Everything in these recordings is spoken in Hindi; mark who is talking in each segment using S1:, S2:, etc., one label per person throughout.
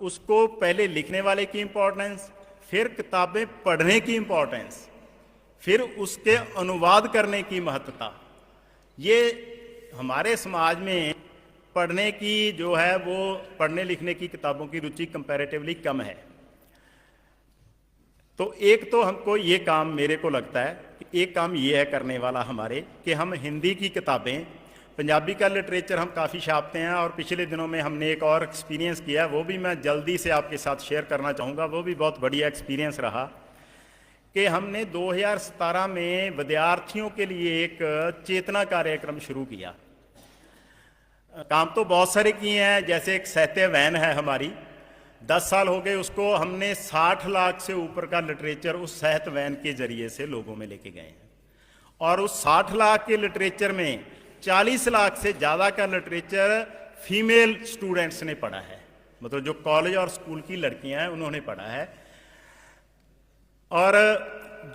S1: उसको पहले लिखने वाले की इम्पोर्टेंस, फिर किताबें पढ़ने की इम्पोर्टेंस, फिर उसके अनुवाद करने की महत्ता। ये हमारे समाज में पढ़ने की जो है वो पढ़ने लिखने की किताबों की रुचि कंपैरेटिवली कम है। तो एक तो हमको ये काम, मेरे को लगता है कि एक काम ये है करने वाला हमारे, कि हम हिंदी की किताबें, पंजाबी का लिटरेचर हम काफ़ी छापते हैं, और पिछले दिनों में हमने एक और एक्सपीरियंस किया, वो भी मैं जल्दी से आपके साथ शेयर करना चाहूँगा। वो भी बहुत बढ़िया एक्सपीरियंस रहा कि हमने 2017 में विद्यार्थियों के लिए एक चेतना कार्यक्रम शुरू किया। काम तो बहुत सारे किए हैं, जैसे एक साहित्य वैन है हमारी, 10 साल हो गए उसको, हमने 60 लाख से ऊपर का लिटरेचर उस साहित्य वैन के जरिए से लोगों में लेके गए हैं। और उस 60 लाख के लिटरेचर में 40 लाख से ज़्यादा का लिटरेचर फीमेल स्टूडेंट्स ने पढ़ा है, मतलब जो कॉलेज और स्कूल की लड़कियां हैं उन्होंने पढ़ा है। और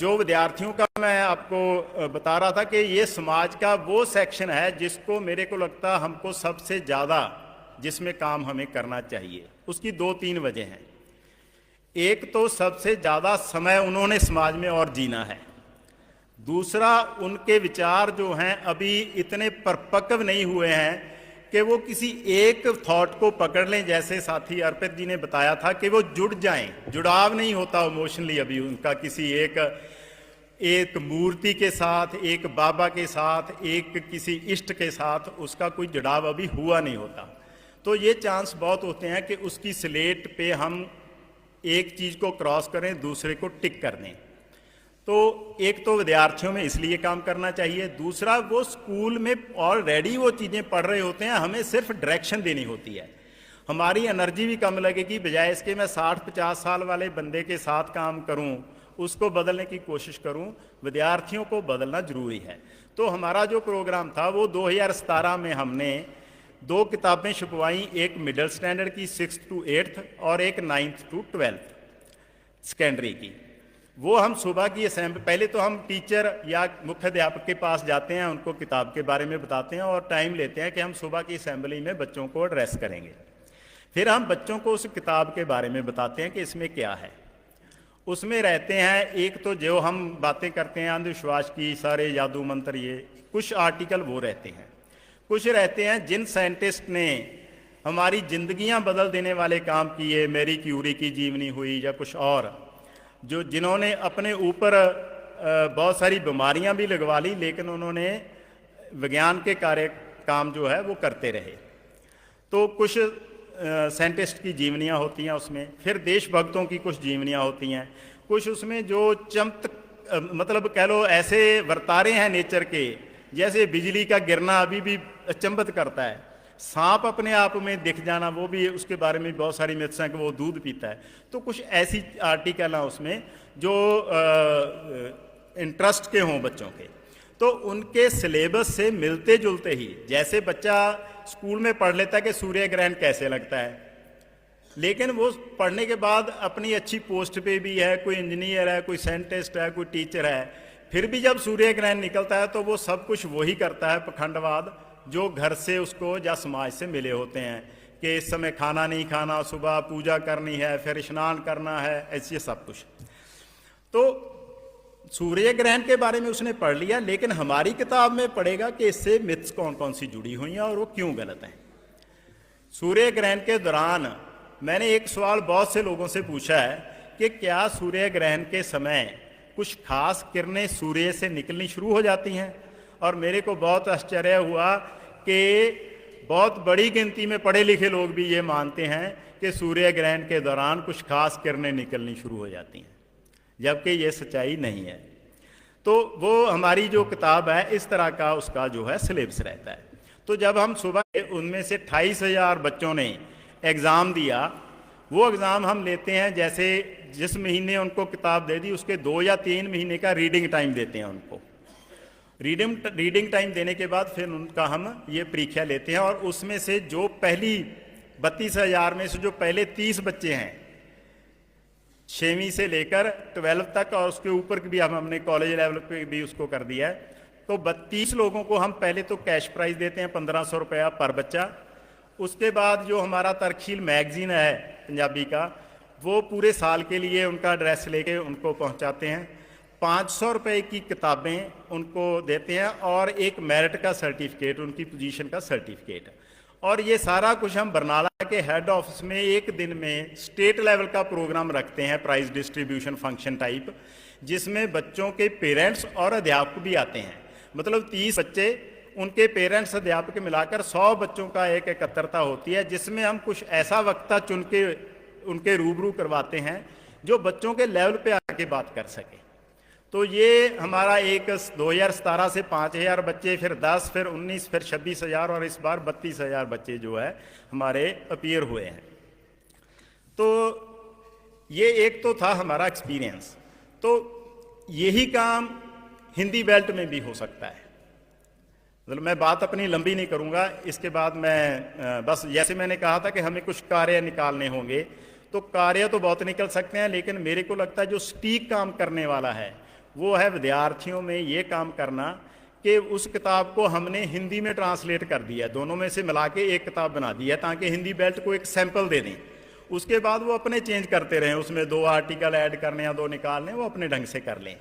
S1: जो विद्यार्थियों का मैं आपको बता रहा था कि ये समाज का वो सेक्शन है जिसको मेरे को लगता है हमको सबसे ज़्यादा जिसमें काम हमें करना चाहिए। उसकी 2-3 वजह हैं। एक तो सबसे ज़्यादा समय उन्होंने समाज में और जीना है, दूसरा उनके विचार जो हैं अभी इतने परिपक्व नहीं हुए हैं कि वो किसी एक थॉट को पकड़ लें। जैसे साथी अर्पित जी ने बताया था कि वो जुड़ जाएं, जुड़ाव नहीं होता इमोशनली अभी उनका किसी एक मूर्ति के साथ, एक बाबा के साथ, एक किसी इष्ट के साथ, उसका कोई जुड़ाव अभी हुआ नहीं होता। तो ये चांस बहुत होते हैं कि उसकी स्लेट पे हम एक चीज़ को क्रॉस करें, दूसरे को टिक कर दें। तो एक तो विद्यार्थियों में इसलिए काम करना चाहिए, दूसरा वो स्कूल में ऑलरेडी वो चीज़ें पढ़ रहे होते हैं, हमें सिर्फ डायरेक्शन देनी होती है। हमारी एनर्जी भी कम लगेगी, बजाय इसके मैं 60-50 साल वाले बंदे के साथ काम करूं, उसको बदलने की कोशिश करूं। विद्यार्थियों को बदलना जरूरी है। तो हमारा जो प्रोग्राम था वो 2017 में हमने 2 किताबें छपवाई, एक मिडिल स्टैंडर्ड की 6th to 8th और एक 9th to 12th सेकेंडरी की। वो हम सुबह की असेंबली, पहले तो हम टीचर या मुख्य अध्यापक के पास जाते हैं, उनको किताब के बारे में बताते हैं और टाइम लेते हैं कि हम सुबह की असेंबली में बच्चों को एड्रेस करेंगे। फिर हम बच्चों को उस किताब के बारे में बताते हैं कि इसमें क्या है। उसमें रहते हैं, एक तो जो हम बातें करते हैं अंधविश्वास की, सारे जादू मंत्र, ये कुछ आर्टिकल वो रहते हैं, कुछ रहते हैं जिन साइंटिस्ट ने हमारी जिंदगियां बदल देने वाले काम किए, मैरी क्यूरी की जीवनी हुई या कुछ और, जो जिन्होंने अपने ऊपर बहुत सारी बीमारियां भी लगवा ली, लेकिन उन्होंने विज्ञान के कार्य काम जो है वो करते रहे। तो कुछ साइंटिस्ट की जीवनियाँ होती हैं उसमें, फिर देशभक्तों की कुछ जीवनियाँ होती हैं, कुछ उसमें जो मतलब कह लो ऐसे वर्तारे हैं नेचर के, जैसे बिजली का गिरना अभी भी अचंभित करता है, सांप अपने आप में दिख जाना, वो भी उसके बारे में बहुत सारी मिथ्स हैं कि वो दूध पीता है। तो कुछ ऐसी आर्टिकल हैं उसमें जो इंटरेस्ट के हों बच्चों के, तो उनके सिलेबस से मिलते जुलते ही, जैसे बच्चा स्कूल में पढ़ लेता है कि सूर्य ग्रहण कैसे लगता है, लेकिन वो पढ़ने के बाद अपनी अच्छी पोस्ट पे भी है, कोई इंजीनियर है, कोई साइंटिस्ट है, कोई टीचर है, फिर भी जब सूर्य ग्रहण निकलता है तो वो सब कुछ वही करता है, पखंडवाद जो घर से उसको या समाज से मिले होते हैं कि इस समय खाना नहीं खाना, सुबह पूजा करनी है, फिर स्नान करना है, ऐसे सब कुछ। तो सूर्य ग्रहण के बारे में उसने पढ़ लिया, लेकिन हमारी किताब में पढ़ेगा कि इससे मिथ्स कौन कौन सी जुड़ी हुई हैं और वो क्यों गलत हैं। सूर्य ग्रहण के दौरान मैंने एक सवाल बहुत से लोगों से पूछा है कि क्या सूर्य ग्रहण के समय कुछ खास किरणें सूर्य से निकलनी शुरू हो जाती हैं, और मेरे को बहुत आश्चर्य हुआ कि बहुत बड़ी गिनती में पढ़े लिखे लोग भी ये मानते हैं कि सूर्य ग्रहण के दौरान कुछ खास किरणें निकलनी शुरू हो जाती हैं, जबकि ये सच्चाई नहीं है। तो वो हमारी जो किताब है इस तरह का उसका जो है सिलेबस रहता है। तो जब हम सुबह, उनमें से 28,000 बच्चों ने एग्ज़ाम दिया, वो एग्ज़ाम हम लेते हैं, जैसे जिस महीने उनको किताब दे दी उसके 2 या 3 महीने का रीडिंग टाइम देते हैं उनको। रीडिंग टाइम देने के बाद फिर उनका हम ये परीक्षा लेते हैं, और उसमें से जो पहली 32,000 में से जो पहले 30 बच्चे हैं 6वीं से लेकर 12 तक, और उसके ऊपर भी हमने कॉलेज लेवल पे भी उसको कर दिया है, तो 32 लोगों को हम पहले तो कैश प्राइज देते हैं 1500 रुपया पर बच्चा। उसके बाद जो हमारा तरकील मैगजीन है पंजाबी का, वो पूरे साल के लिए उनका एड्रेस लेके उनको पहुंचाते हैं। 500 रुपये की किताबें उनको देते हैं और एक मेरिट का सर्टिफिकेट, उनकी पोजीशन का सर्टिफिकेट। और ये सारा कुछ हम बरनाला के हेड ऑफिस में एक दिन में स्टेट लेवल का प्रोग्राम रखते हैं, प्राइज डिस्ट्रीब्यूशन फंक्शन टाइप, जिसमें बच्चों के पेरेंट्स और अध्यापक भी आते हैं। मतलब 30 बच्चे, उनके पेरेंट्स, अध्यापक मिलाकर 100 बच्चों का एक एकत्रता होती है, जिसमें हम कुछ ऐसा वक्ता चुन के उनके रूबरू करवाते हैं जो बच्चों के लेवल पे आके बात कर सके। तो ये हमारा एक 2017 से 5000 बच्चे, फिर 10, फिर 19, फिर 26,000 और इस बार 32,000 बच्चे जो है हमारे अपीयर हुए हैं। तो ये एक तो था हमारा एक्सपीरियंस। तो यही काम हिंदी बेल्ट में भी हो सकता है। मतलब मैं बात अपनी लंबी नहीं करूंगा, इसके बाद मैं बस जैसे मैंने कहा था कि हमें कुछ कार्य निकालने होंगे, तो कार्य तो बहुत निकल सकते हैं, लेकिन मेरे को लगता है जो सटीक काम करने वाला है वो है विद्यार्थियों में ये काम करना कि उस किताब को हमने हिंदी में ट्रांसलेट कर दिया, दोनों में से मिला के एक किताब बना दी है, ताकि हिंदी बेल्ट को एक सैंपल दे दें। उसके बाद वो अपने चेंज करते रहें, उसमें 2 आर्टिकल ऐड करने या 2 निकालने, वो अपने ढंग से कर लें।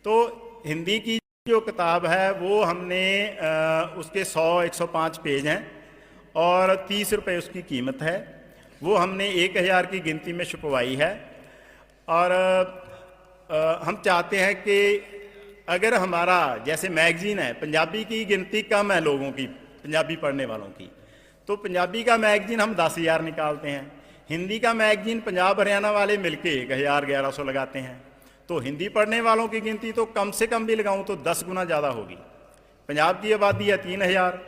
S1: तो हिंदी की जो किताब है वो हमने उसके 100-105 पेज हैं और 30 रुपये उसकी कीमत है। वो हमने 1000 की गिनती में छपवाई है। और हम चाहते हैं कि अगर हमारा जैसे मैगजीन है, पंजाबी की गिनती कम है लोगों की, पंजाबी पढ़ने वालों की, तो पंजाबी का मैगजीन हम 10,000 निकालते हैं। हिंदी का मैगजीन पंजाब हरियाणा वाले मिलके 1,000-1,100 लगाते हैं। तो हिंदी पढ़ने वालों की गिनती तो कम से कम भी लगाऊं तो 10 गुना ज़्यादा होगी। पंजाब की आबादी है 3,000,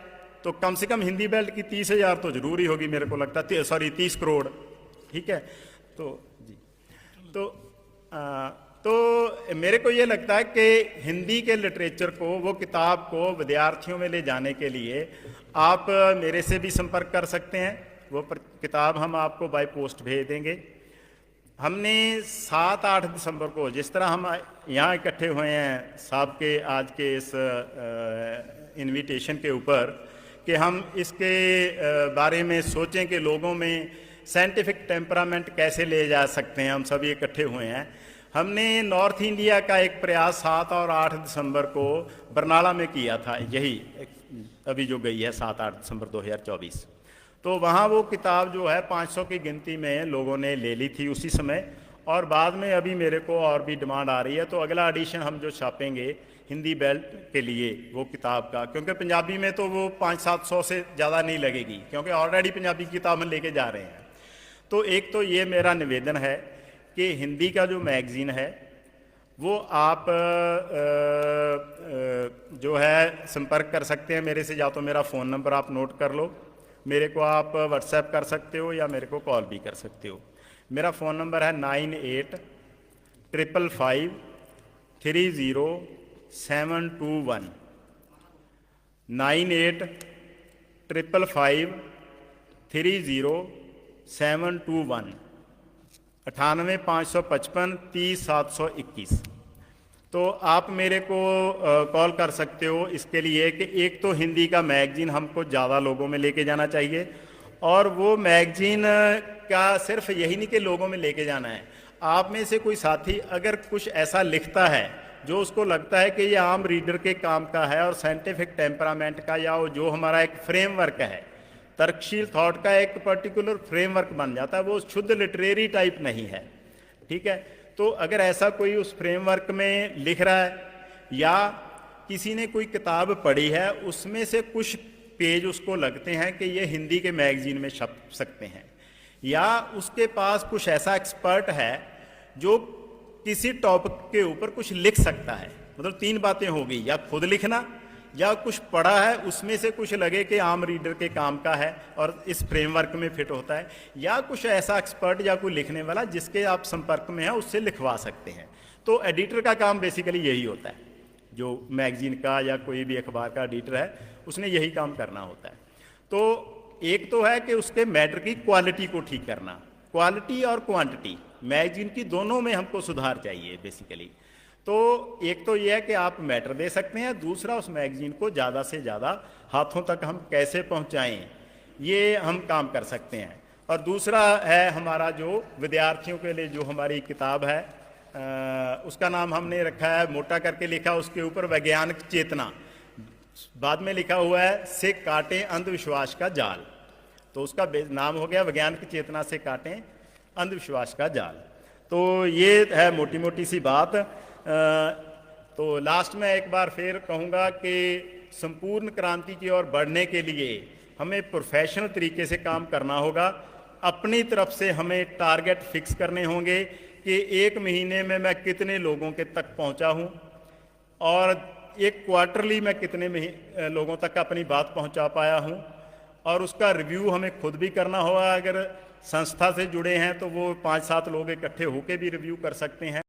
S1: तो कम से कम हिंदी बेल्ट की 30,000 तो जरूरी होगी, मेरे को लगता है, 30 करोड़। ठीक है। तो जी, तो मेरे को ये लगता है कि हिंदी के लिटरेचर को, वो किताब को विद्यार्थियों में ले जाने के लिए आप मेरे से भी संपर्क कर सकते हैं। वो किताब हम आपको बाय पोस्ट भेज देंगे। हमने 7-8 दिसंबर को, जिस तरह हम यहाँ इकट्ठे हुए हैं साहब के आज के इस इनविटेशन के ऊपर, कि हम इसके बारे में सोचें कि लोगों में साइंटिफिक टेम्परामेंट कैसे ले जा सकते हैं, हम सभी इकट्ठे हुए हैं। हमने नॉर्थ इंडिया का एक प्रयास 7 और 8 दिसंबर को बरनाला में किया था, यही अभी जो गई है 7-8 दिसंबर 2024। तो वहाँ वो किताब जो है 500 की गिनती में लोगों ने ले ली थी उसी समय, और बाद में अभी मेरे को और भी डिमांड आ रही है। तो अगला एडिशन हम जो छापेंगे हिंदी बेल्ट के लिए वो किताब का, क्योंकि पंजाबी में तो वो 500-700 से ज़्यादा नहीं लगेगी, क्योंकि ऑलरेडी पंजाबी किताब हम लेके जा रहे हैं। तो एक तो ये मेरा निवेदन है कि हिंदी का जो मैगज़ीन है वो आप जो है संपर्क कर सकते हैं मेरे से। या तो मेरा फ़ोन नंबर आप नोट कर लो, मेरे को आप व्हाट्सएप कर सकते हो या मेरे को कॉल भी कर सकते हो। मेरा फ़ोन नंबर है 9855530721, 9855530721, 9855530721। तो आप मेरे को कॉल कर सकते हो इसके लिए कि एक तो हिंदी का मैगजीन हमको ज़्यादा लोगों में लेके जाना चाहिए, और वो मैगजीन का सिर्फ यही नहीं कि लोगों में लेके जाना है। आप में से कोई साथी अगर कुछ ऐसा लिखता है जो उसको लगता है कि ये आम रीडर के काम का है और साइंटिफिक टेम्परामेंट का, या जो हमारा एक फ्रेमवर्क है, तर्कशील थॉट का एक पर्टिकुलर फ्रेमवर्क बन जाता है, वो शुद्ध लिटरेरी टाइप नहीं है। ठीक है। तो अगर ऐसा कोई उस फ्रेमवर्क में लिख रहा है, या किसी ने कोई किताब पढ़ी है उसमें से कुछ पेज उसको लगते हैं कि ये हिंदी के मैगजीन में छप सकते हैं, या उसके पास कुछ ऐसा एक्सपर्ट है जो किसी टॉपिक के ऊपर कुछ लिख सकता है, मतलब 3 बातें हो गई, या खुद लिखना, या कुछ पढ़ा है उसमें से कुछ लगे कि आम रीडर के काम का है और इस फ्रेमवर्क में फिट होता है, या कुछ ऐसा एक्सपर्ट या कोई लिखने वाला जिसके आप संपर्क में हैं उससे लिखवा सकते हैं। तो एडिटर का काम बेसिकली यही होता है, जो मैगजीन का या कोई भी अखबार का एडिटर है उसने यही काम करना होता है। तो एक तो है कि उसके मैटर की क्वालिटी को ठीक करना, क्वालिटी और क्वांटिटी मैगजीन की दोनों में हमको सुधार चाहिए बेसिकली। तो एक तो यह है कि आप मैटर दे सकते हैं, दूसरा उस मैगजीन को ज़्यादा से ज़्यादा हाथों तक हम कैसे पहुंचाएं, ये हम काम कर सकते हैं। और दूसरा है हमारा जो विद्यार्थियों के लिए जो हमारी किताब है, उसका नाम हमने रखा है, मोटा करके लिखा उसके ऊपर, वैज्ञानिक चेतना। बाद में लिखा हुआ है से काटें अंधविश्वास का जाल। तो उसका नाम हो गया वैज्ञानिक चेतना से काटें अंधविश्वास का जाल। तो ये है मोटी मोटी सी बात। तो लास्ट में एक बार फिर कहूँगा कि संपूर्ण क्रांति की ओर बढ़ने के लिए हमें प्रोफेशनल तरीके से काम करना होगा। अपनी तरफ से हमें टारगेट फिक्स करने होंगे कि 1 महीने में मैं कितने लोगों के तक पहुंचा हूं, और एक क्वार्टरली मैं कितने लोगों तक अपनी बात पहुंचा पाया हूं, और उसका रिव्यू हमें खुद भी करना होगा। अगर संस्था से जुड़े हैं तो वो 5-7 लोग इकट्ठे होकर भी रिव्यू कर सकते हैं।